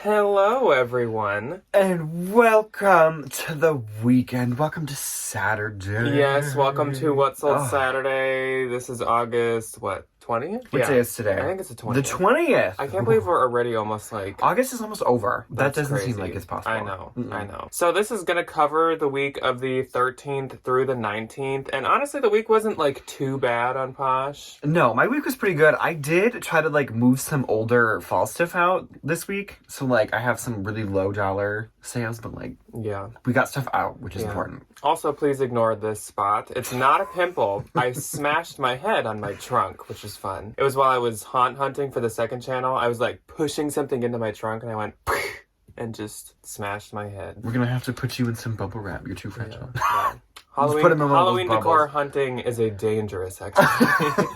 Hello, everyone. And welcome to the weekend. Welcome to Saturday. Yes, welcome to What Sold Saturday. This is August, 20th? What day is today? I think it's the 20th. The 20th. I can't believe we're already almost like... August is almost over. That doesn't crazy. seem like it's possible. I know. So this is going to cover the week of the 13th through the 19th. And honestly, the week wasn't like too bad on Posh. No, my week was pretty good. I did try to like move some older fall stuff out this week. So like I have some really low dollar sales, but like we got stuff out, which is important. Also, please ignore this spot. It's not a pimple. I smashed my head on my trunk, which is fun. It was while I was hunting for the second channel. I was like pushing something into my trunk and I went and just smashed my head. We're gonna have to put you in some bubble wrap. You're too fragile. Yeah. Halloween decor hunting is a dangerous activity.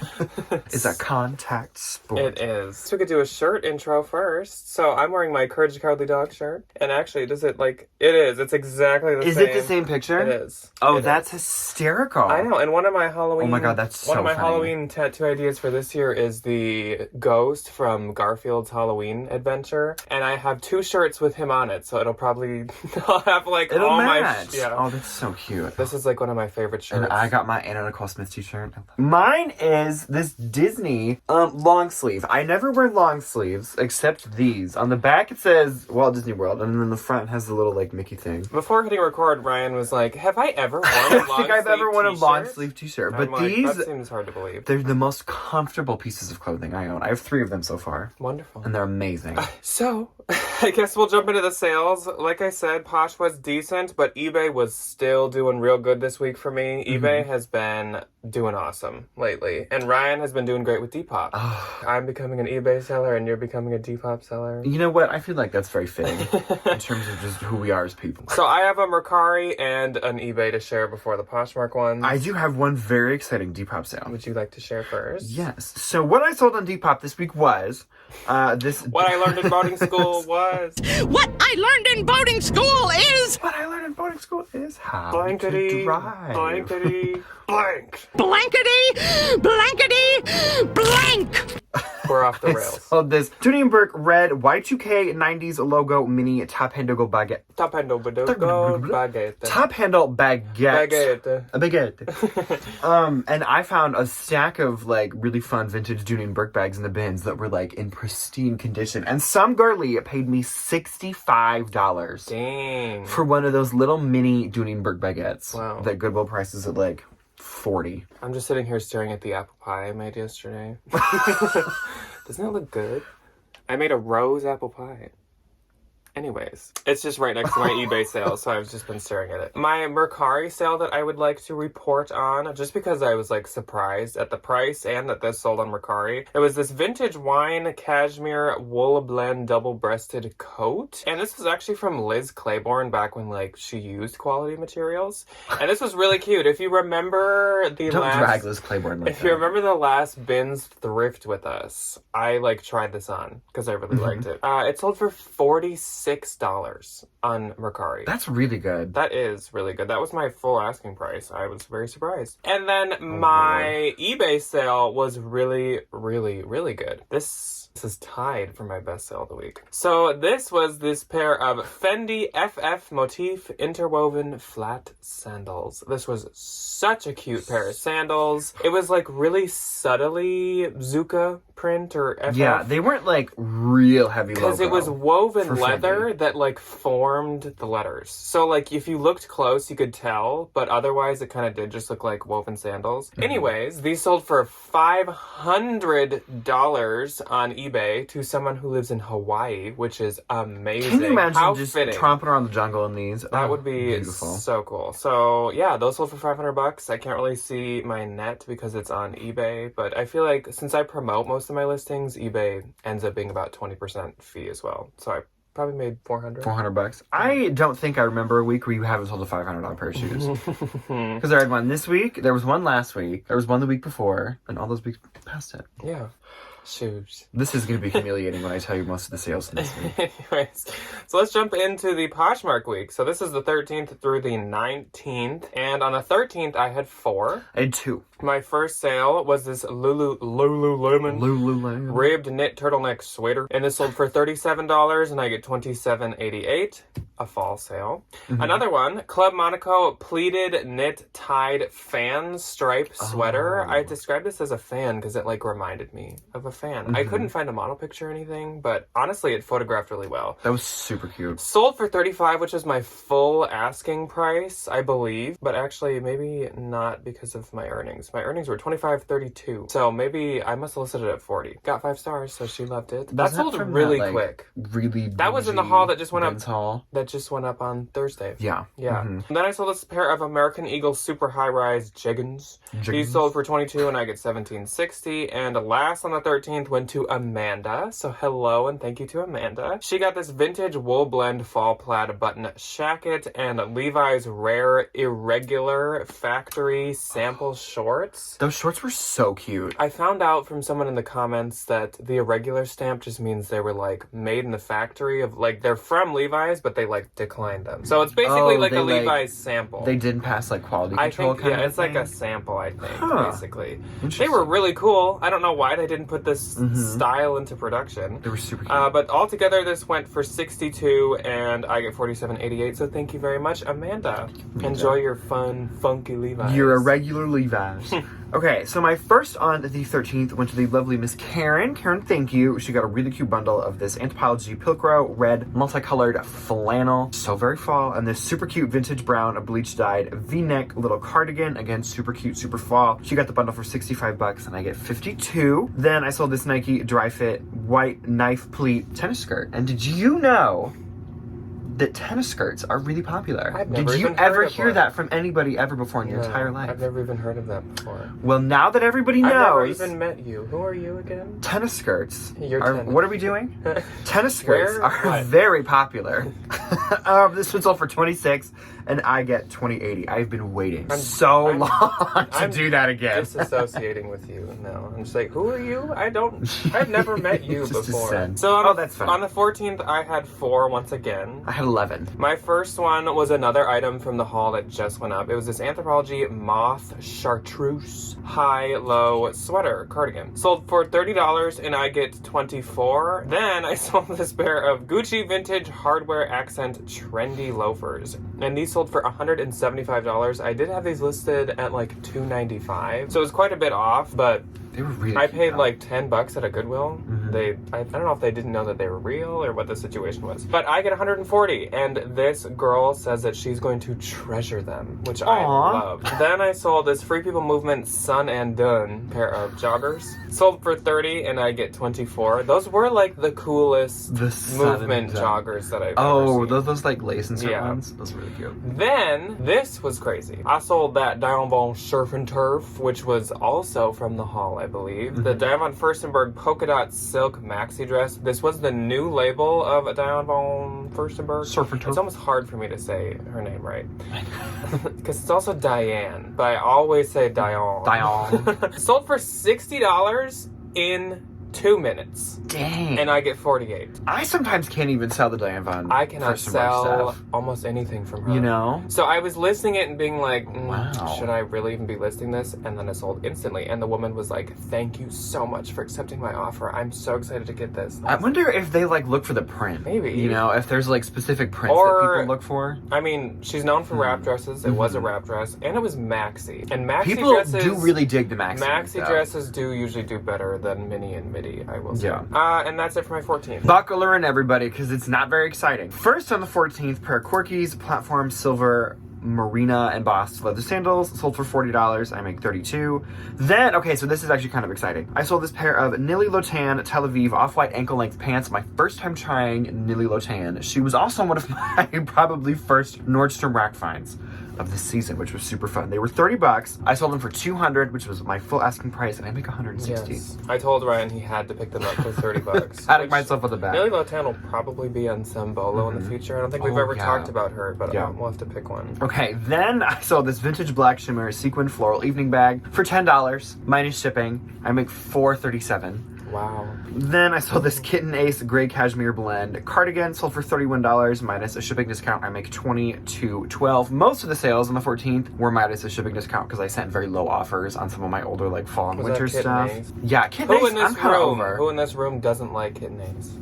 It's a contact sport. It is. So we could do a shirt intro first. So I'm wearing my Courage the Cowardly Dog shirt. And actually, does it like... It is. It's exactly the same. Is it the same picture? It is. Oh, that's hysterical. I know. And one of my Halloween... Oh my God, that's so One of my funny. Halloween tattoo ideas for this year is the ghost from Garfield's Halloween Adventure. And I have 2 shirts with him on it. So it'll probably... I'll have like It'll all match. my... Oh, that's so cute. This is like one of my favorite shirts. And I got my Anna Nicole Smith t-shirt. Mine is this Disney long sleeve. I never wear long sleeves except these. On the back it says Walt Disney World, and then the front has the little like Mickey thing. Before hitting record, Ryan was like, "Have I ever worn a long sleeve I think I've ever worn a long sleeve t-shirt. But like, these, that seems hard to believe. they're the most comfortable pieces of clothing I own. I have 3 of them so far. Wonderful. And they're amazing. So, I guess we'll jump into the sales. Like I said, Posh was decent, but eBay was still doing real good this week for me. eBay has been doing awesome lately. And Ryan has been doing great with Depop. I'm becoming an eBay seller and you're becoming a Depop seller. You know what? I feel like that's very fitting in terms of just who we are as people. So I have a Mercari and an eBay to share before the Poshmark ones. I do have one very exciting Depop sale. Would you like to share first? Yes. So what I sold on Depop this week was this... What I learned in boarding school was... What I learned in boarding school is... What I learned in boarding school is how blankety, to drive. blankety, blank. Blankety, blank. We're off the rails. So this Dooney & Burke red Y2K 90s logo mini top handle baguette. Top handle baguette. Top handle baguette. Baguette. A baguette. And I found a stack of like really fun vintage Dooney & Burke bags in the bins that were like in pristine condition. And some girlie paid me $65. Dang. For one of those little mini Dooney & Burke baguettes. Wow. That Goodwill prices at like $40. I'm just sitting here staring at the apple pie I made yesterday. Doesn't it look good? I made a rose apple pie. Anyways, it's just right next to my eBay sale, so I've just been staring at it. My Mercari sale that I would like to report on, just because I was like surprised at the price and that this sold on Mercari. It was this vintage wine cashmere wool blend double-breasted coat. And this was actually from Liz Claiborne back when like she used quality materials. And this was really cute. If you remember the Don't last... drag Liz Claiborne like If you remember the last Bins thrift with us, I like tried this on because I really liked it. It sold for $46 on Mercari. That's really good. That is really good. That was my full asking price. I was very surprised. And then my eBay sale was really, really, really good. This is tied for my best sale of the week. So this was this pair of Fendi FF motif interwoven flat sandals. This was such a cute pair of sandals. It was like really subtly Zuka print or FF. Yeah, they weren't like real heavy logo. Because it was woven leather Fendi. that like formed the letters. So like if you looked close, you could tell, but otherwise it kind of did just look like woven sandals. Anyways, these sold for $500 on eBay to someone who lives in Hawaii, which is amazing. Can you imagine How just fitting. tromping around the jungle in these? That would be beautiful. so cool. So yeah, those sold for $500. I can't really see my net because it's on eBay, but I feel like since I promote most of my listings, eBay ends up being about 20% fee as well. So I probably made $400. I don't think I remember a week where you haven't sold a $500 pair of shoes. Because I had one this week, there was one last week, there was one the week before, and all those weeks past it. Yeah. Shoes. This is going to be humiliating when I tell you most of the sales in this week. Anyways, so let's jump into the Poshmark week. So this is the 13th through the 19th. And on the 13th, I had 4. I had 2. My first sale was this Lululemon ribbed knit turtleneck sweater, and this sold for $37, and I get $27.88. A fall sale. Another one, Club Monaco pleated knit tied fan stripe sweater. I described this as a fan because it like reminded me of a fan. I couldn't find a model picture or anything, but honestly it photographed really well. That was super cute. Sold for $35, which is my full asking price, I believe, but actually maybe not because of my earnings. My earnings were $25.32, so maybe I must have listed it at $40. Got 5 stars, so she loved it. That sold really quick. Really, that was in the haul that just went up. Haul. That just went up on Thursday. Yeah. And then I sold this pair of American Eagle super high rise jeggings. These sold for $22, and I get $17.60. And last on the 13th went to Amanda. So hello and thank you to Amanda. She got this vintage wool blend fall plaid button shacket and Levi's rare irregular factory sample shorts. Those shorts were so cute. I found out from someone in the comments that the irregular stamp just means they were like made in the factory of like they're from Levi's, but they like declined them. So it's basically like a Levi's sample. They didn't pass like quality control. I think, yeah, it's like a sample, I think, basically. They were really cool. I don't know why they didn't put this style into production. They were super cute. But altogether this went for $62 and I get $47.88. So thank you very much, Amanda. Enjoy your fun, funky Levi's. You're a regular Levi's. Okay, so my first on the 13th went to the lovely Miss Karen. Karen, thank you. She got a really cute bundle of this Anthropologie Pilcrow red multicolored flannel. So very fall. And this super cute vintage brown bleach dyed V-neck little cardigan. Again, super cute, super fall. She got the bundle for $65 and I get $52. Then I sold this Nike dry fit white knife pleat tennis skirt. And did you know that tennis skirts are really popular? Did you ever hear that from anybody ever before in your entire life? I've never even heard of that before. Well, now that everybody knows... I've never even met you. Who are you again? Tennis skirts. Tennis. What are we doing? Tennis skirts are very popular. This one's sold for $26 and I get $20.80. I've been waiting so long to do that again. Disassociating with you now. I'm just like, who are you? I've never met you before. So that's fine. On the 14th, I had 4 once again. I had 11. My first one was another item from the haul that just went up. It was this Anthropologie moth chartreuse high-low sweater cardigan. Sold for $30 and I get $24. Then I sold this pair of Gucci vintage hardware accent trendy loafers. And these sold for $175. I did have these listed at like $295. So it was quite a bit off, but they were really I paid like $10 at a Goodwill. I don't know if they didn't know that they were real or what the situation was. But I get $140, and this girl says that she's going to treasure them, which I love. Then I sold this Free People Movement Sun and Dun pair of joggers. Sold for $30, and I get $24. Those were like the coolest movement joggers that I've ever seen. Those like lace and ones? Those were really cute. Then, this was crazy. I sold that Diamond Bone Surf and Turf, which was also from the haul, I believe. The Diamond Furstenberg Polka Dot Silk Maxi Dress. This was the new label of Diamond Bone Furstenberg. Surf and Turf. It's almost hard for me to say her name right. Because it's also Diane, but I always say Diane. Diane. Sold for $60 in 2 minutes. Dang. And I get $48. I sometimes can't even sell the Diane Von. I cannot sell almost anything from her. You know? So I was listing it and being like, wow, should I really even be listing this? And then it sold instantly. And the woman was like, thank you so much for accepting my offer. I'm so excited to get this. I wonder if they like look for the print. Maybe. You know, if there's like specific prints that people look for. I mean, she's known for wrap dresses. It was a wrap dress. And it was maxi. And maxi people dresses... do really dig the maxi. Maxi dresses do usually do better than mini and midi, I will say. Yeah. And that's it for my 14th. Buckle her in, everybody, because it's not very exciting. First on the 14th, pair of Quirkies, platform silver Marina embossed leather sandals, sold for $40. I make $32. Then, okay, so this is actually kind of exciting. I sold this pair of Nili Lotan Tel Aviv off-white ankle-length pants. My first time trying Nili Lotan. She was also one of my probably first Nordstrom rack finds of this season, which was super fun. They were $30. I sold them for $200, which was my full asking price, and I make $160. Yes. I told Ryan he had to pick them up for $30. Patting myself on the back. Nili Lotan will probably be on some bolo in the future. I don't think we've ever talked about her, but we'll have to pick one. Okay, then I sold this vintage black shimmer sequin floral evening bag for $10 minus shipping. I make $437. Wow. Then I sold this Kitten Ace Gray Cashmere Blend cardigan, sold for $31 minus a shipping discount. I make $22.12. Most of the sales on the 14th were minus a shipping discount because I sent very low offers on some of my older like fall and winter stuff. Ace? Yeah, Kitten Ace. I'm kind of over. Who in this room doesn't like Kitten Ace?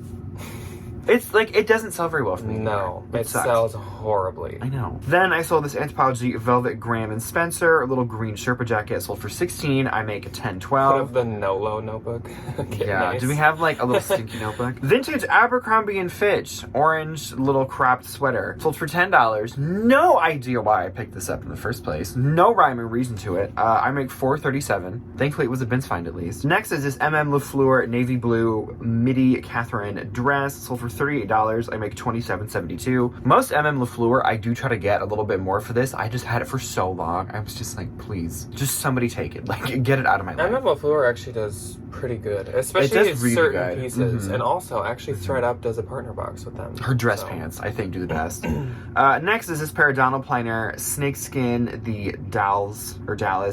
It's like, it doesn't sell very well for me. No, it sucks. sells horribly. I know. Then I sold this Anthropologie Velvet Graham and Spencer, a little green Sherpa jacket, sold for $16. I make $10.12. Put up the Nolo notebook. Yeah. Nice. Do we have like a little stinky notebook? Vintage Abercrombie and Fitch orange little cropped sweater, sold for $10. No idea why I picked this up in the first place. No rhyme or reason to it. I make $4.37. Thankfully, it was a Ben's find at least. Next is this LaFleur navy blue midi Catherine dress, sold for $38. I make $27.72. Most LaFleur, I do try to get a little bit more for this. I just had it for so long. I was just like, please, just somebody take it. Like, get it out of my life. LaFleur actually does pretty good, especially in really certain pieces. And also, actually, Thread Up does a partner box with them. Her dress pants, I think, do the best. Next is this pair of Donald Pliner snakeskin, the Dallas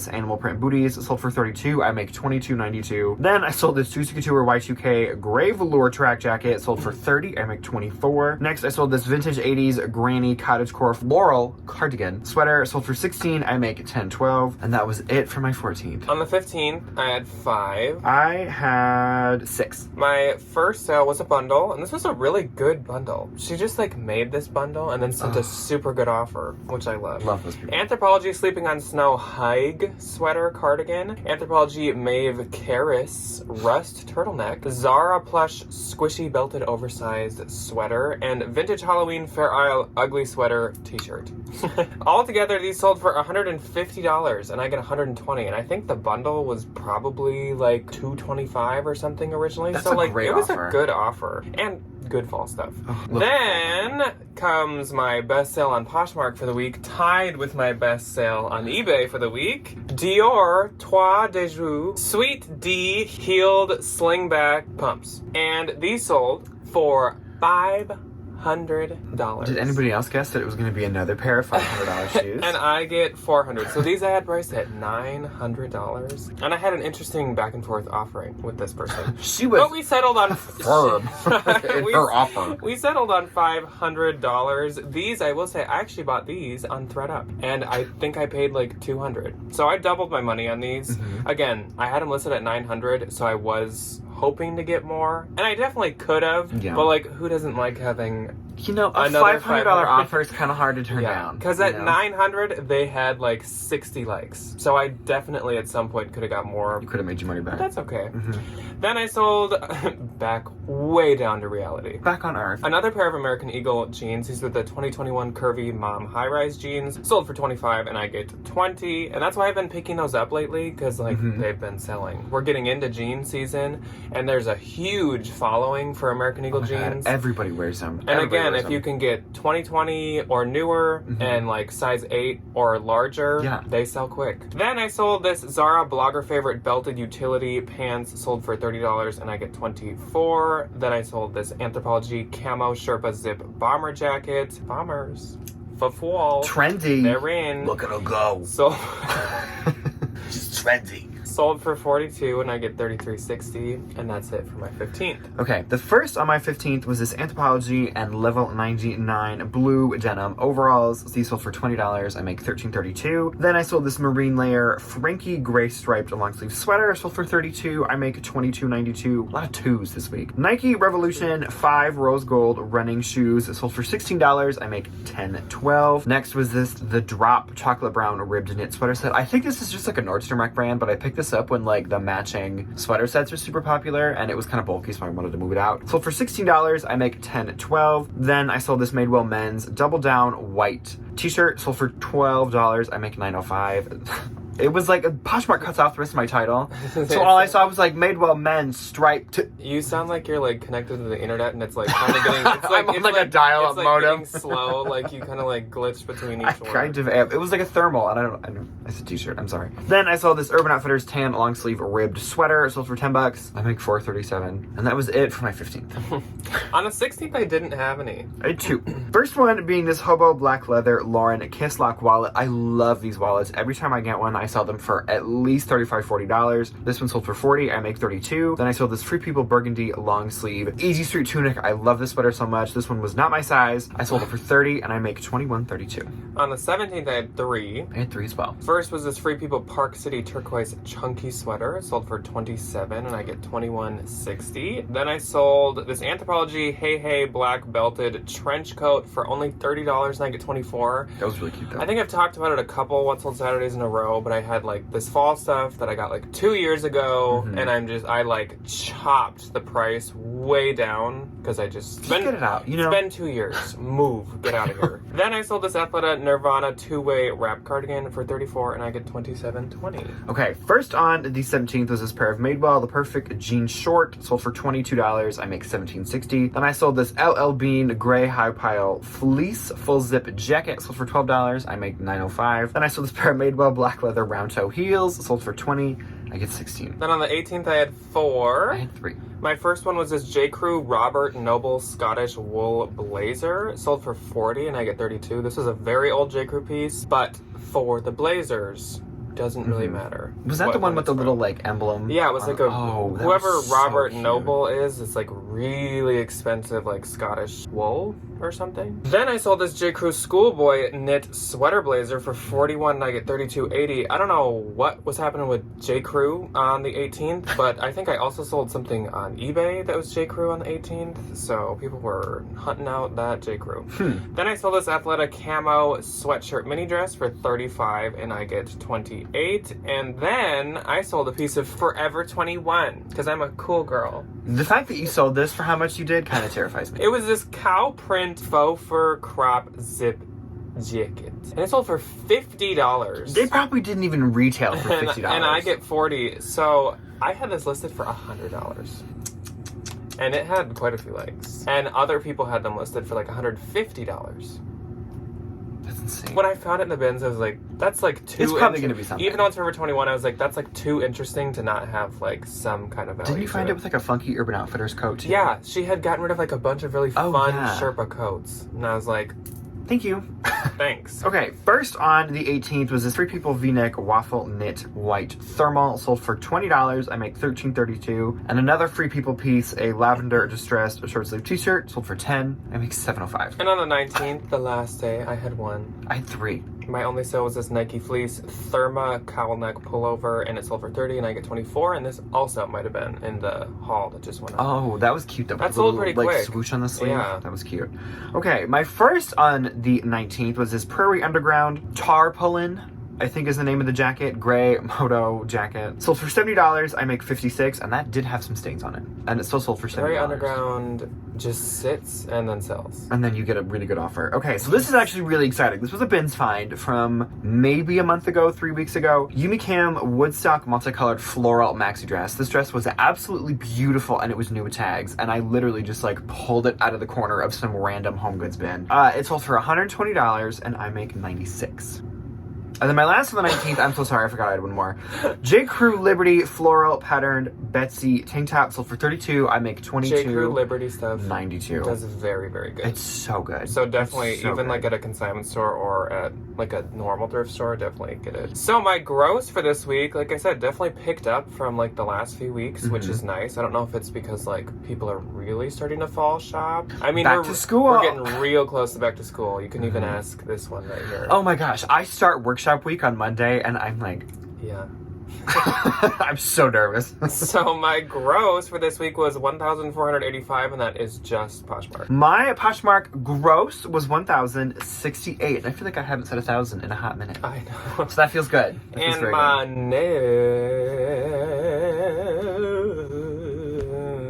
animal print booties, sold for $32. I make $22.92. Then I sold this Juicy Couture Y2K gray velour track jacket, sold for $30. I make $24. Next, I sold this vintage 80s granny cottagecore floral cardigan sweater, sold for $16. I make $10.12. And that was it for my 14th. On the 15th, I had 5. I had 6. My first sale was a bundle, and this was a really good bundle. She just like made this bundle and then sent a super good offer, which I love. Love those people. Anthropologie Sleeping on Snow Haig sweater cardigan, Anthropologie Maeve Karis rust turtleneck, Zara plush squishy belted oversized sweater, and vintage Halloween Fair Isle ugly sweater t-shirt. All together, these sold for $150, and I get $120. And I think the bundle was probably like $225 or something originally. That's so a like great it was offer. a good offer and good fall stuff. Oh, then comes my best sale on Poshmark for the week, tied with my best sale on eBay for the week. Dior Trois de Joux Sweet D heeled slingback pumps, and these sold for $500. Did anybody else guess that it was going to be another pair of $500 shoes? And I get $400. So these I had priced at $900. And I had an interesting back and forth offering with this person. She was But we settled on firm in her offer. We settled on $500. These, I will say, I actually bought these on ThreadUp, and I think I paid like $200. So I doubled my money on these. Again, I had them listed at $900, so I was hoping to get more, and I definitely could have. Yeah. But like, who doesn't like having? You know, a Another $500 offer is kind of hard to turn down. Because you at know? $900, they had like 60 likes. So I definitely at some point could have got more. You could have made your money back. That's okay. Then I sold back way down to reality. Back on Earth. Another pair of American Eagle jeans. These were the 2021 Curvy Mom high-rise jeans. Sold for $25, and I get $20. And that's why I've been picking those up lately, because like they've been selling. We're getting into jean season, and there's a huge following for American Eagle jeans. Everybody wears them. And again, if you can get 2020 or newer and like size 8 or larger, they sell quick. Then I sold this Zara blogger favorite belted utility pants, sold for $30, and I get $24. Then I sold this Anthropologie camo Sherpa zip bomber jacket. Bombers. For fall. Trendy. They're in. Look at her go. So She's trendy. sold for $42, and I get $33.60, and that's it for my 15th. Okay, the first on my 15th was this Anthropologie and Level 99 blue denim overalls. These sold for $20. I make $13.32. Then I sold this Marine Layer Frankie gray striped long sleeve sweater. Sold for $32. I make $22.92. A lot of twos this week. Nike Revolution 5 rose gold running shoes. Sold for $16. I make $10.12. Next was this The Drop chocolate brown ribbed knit sweater set. I think this is just like a Nordstrom Rack brand, but I picked this up when like the matching sweater sets are super popular, and it was kind of bulky, so I wanted to move it out. Sold for $16. I make $10.12. Then I sold this Madewell Men's Double Down white t-shirt. Sold for $12. I make $9.05. It was like Poshmark cuts off the rest of my title, so all I saw was like Madewell Men's striped. You sound like you're like connected to the internet, and it's like kind of getting. It's like, I'm on like a dial-up it's modem. Getting slow, like you kind of like glitch between each I one. kind of am. It was like a thermal, and I don't. It's a t-shirt. I'm sorry. Then I saw this Urban Outfitters tan long sleeve ribbed sweater. It sold for $10. I make $4.37, and that was it for my 15th. On the 16th, I didn't have any. I had 2. First one being this Hobo black leather Lauren Kiss Lock wallet. I love these wallets. Every time I get one, I sell them for at least $35, $40. This one sold for $40, I make $32. Then I sold this Free People Burgundy long sleeve Easy Street tunic. I love this sweater so much. This one was not my size. I sold it for $30 and I make $21, $32. On the 17th, I had 3. I had 3 as well. First was this Free People Park City turquoise chunky sweater. It sold for $27 and I get $21.60. Then I sold this Anthropologie Hey Hey black belted trench coat for only $30 and I get $24. That was really cute though. I think I've talked about it a couple What's Sold Saturdays in a row, but I had like this fall stuff that I got like 2 years ago, and I like chopped the price way down because I just get it out, you know. It's been 2 years. Move, get out of here. Then I sold this Athleta Nirvana 2-way wrap cardigan for $34 and I get $27.20. Okay, first on the 17th was this pair of Madewell, the perfect jean short, sold for $22. I make $17.60. Then I sold this LL Bean gray high pile fleece full zip jacket, sold for $12. I make $9.05. Then I sold this pair of Madewell black leather round toe heels, sold for $20. I get $16. Then on the 18th I had 4. I had 3. My first one was this J. Crew Robert Noble Scottish wool blazer. It sold for $40 and I get $32. This is a very old J. Crew piece, but for the blazers, doesn't really matter. Was that the one with the little like emblem? Yeah, it was like a whoever was so Robert cute. Noble is, it's like really expensive like Scottish wool or something. Then I sold this J. Crew Schoolboy knit sweater blazer for $41 and I get $32.80. I don't know what was happening with J. Crew on the 18th, but I think I also sold something on eBay that was J. Crew on the 18th, so people were hunting out that J. Crew. Then I sold this Athleta camo sweatshirt mini dress for $35 and I get $28. And then I sold a piece of Forever 21 because I'm a cool girl. The fact that you sold this for how much you did kind of terrifies me. It was this cow print faux fur crop zip jacket. And it sold for $50. They probably didn't even retail for $50. And I get $40. So I had this listed for $100. And it had quite a few likes. And other people had them listed for like $150. That's insane. When I found it in the bins, I was like, that's like too... It's probably going to be something. Even though it's Forever 21, I was like, that's like too interesting to not have like some kind of value. Didn't you find it with like a funky Urban Outfitters coat too? Yeah, she had gotten rid of like a bunch of really fun yeah. Sherpa coats. And I was like, Thank you. thanks. Okay, first on the 18th was this Free People V-neck waffle knit white thermal, sold for $20. I make $13.32. And another Free People piece, a lavender distressed short sleeve t-shirt, sold for $10. I make $7.05. And on the 19th, the last day, I had 1. I had 3. My only sale was this Nike Fleece Therma cowl neck pullover, and it sold for $30 and I get $24. And this also might have been in the haul that just went up. Oh, that was cute though. That With sold the pretty little, quick. Swoosh on the sleeve. Yeah. That was cute. Okay, my first on the 19th was this Prairie Underground tarpaulin, I think is the name of the jacket. Gray moto jacket. Sold for $70. I make $56, and that did have some stains on it. And it still sold for $70. Prairie Underground just sits and then sells. And then you get a really good offer. Okay, so this is actually really exciting. This was a bins find from maybe a month ago, 3 weeks ago. Yumi Cam Woodstock multicolored floral maxi dress. This dress was absolutely beautiful and it was new with tags. And I literally just like pulled it out of the corner of some random home goods bin. It sold for $120 and I make $96. And then my last on the 19th, I'm so sorry, I forgot I had one more. J. Crew Liberty floral patterned Betsy tank top sold for $32. I make $22. J. Crew Liberty stuff $92. does very, very good. It's so good. So definitely, It's so even good. like at a consignment store or at like a normal thrift store, definitely get it. So my gross for this week, like I said, definitely picked up from like the last few weeks, which is nice. I don't know if it's because like people are really starting to fall shop. I mean, Back to school. We're getting real close to back to school. You can even ask this one right here. Oh my gosh, I start workshop week on Monday and I'm like, Yeah. I'm so nervous. So my gross for this week was $1,485, and that is just Poshmark. My Poshmark gross was $1,068. And I feel like I haven't said 1,000 in a hot minute. I know. So that feels good. That feels And very my good. net.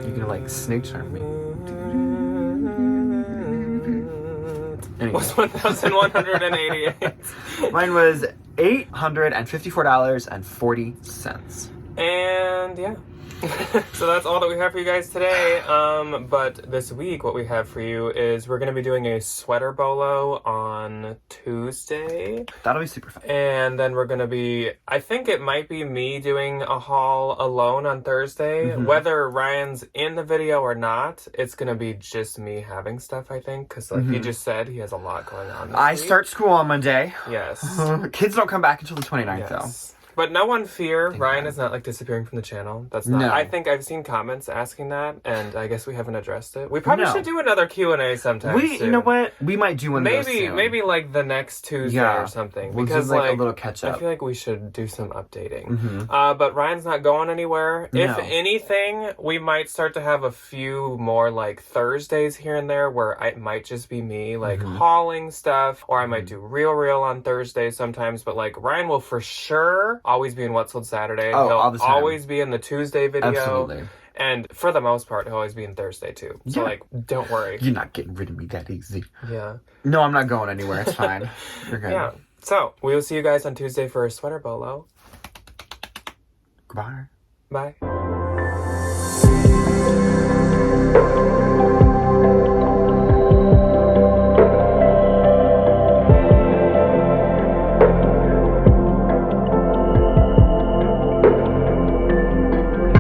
You can like snake charm me. Anyway. Was $1,188. Mine was $854.40. And yeah. So that's all that we have for you guys today. But this week, what we have for you is we're going to be doing a sweater bolo on Tuesday. That'll be super fun. And then we're going to be, I think it might be me doing a haul alone on Thursday. Whether Ryan's in the video or not, it's going to be just me having stuff, I think. Because like he just said, he has a lot going on this I week. start school on Monday. Yes. Kids don't come back until the 29th though. Yes. But no one fear, Ryan is not like disappearing from the channel. That's not. No. I think I've seen comments asking that, and I guess we haven't addressed it. We probably should do another Q&A sometime. You know what? We might do one. Maybe like the next Tuesday or something. We'll Because do, like a little catch up. I feel like we should do some updating. But Ryan's not going anywhere. No. If anything, we might start to have a few more like Thursdays here and there where it might just be me like hauling stuff, or I might do real on Thursdays sometimes. But like Ryan will for sure always be in What's Sold Saturday. Oh, he'll all the time. always be in the Tuesday video. Absolutely. And for the most part, he'll always be in Thursday too. So like, don't worry. You're not getting rid of me that easy. Yeah. No, I'm not going anywhere. It's fine. You're good. Yeah. So we will see you guys on Tuesday for a sweater bolo. Goodbye. Bye.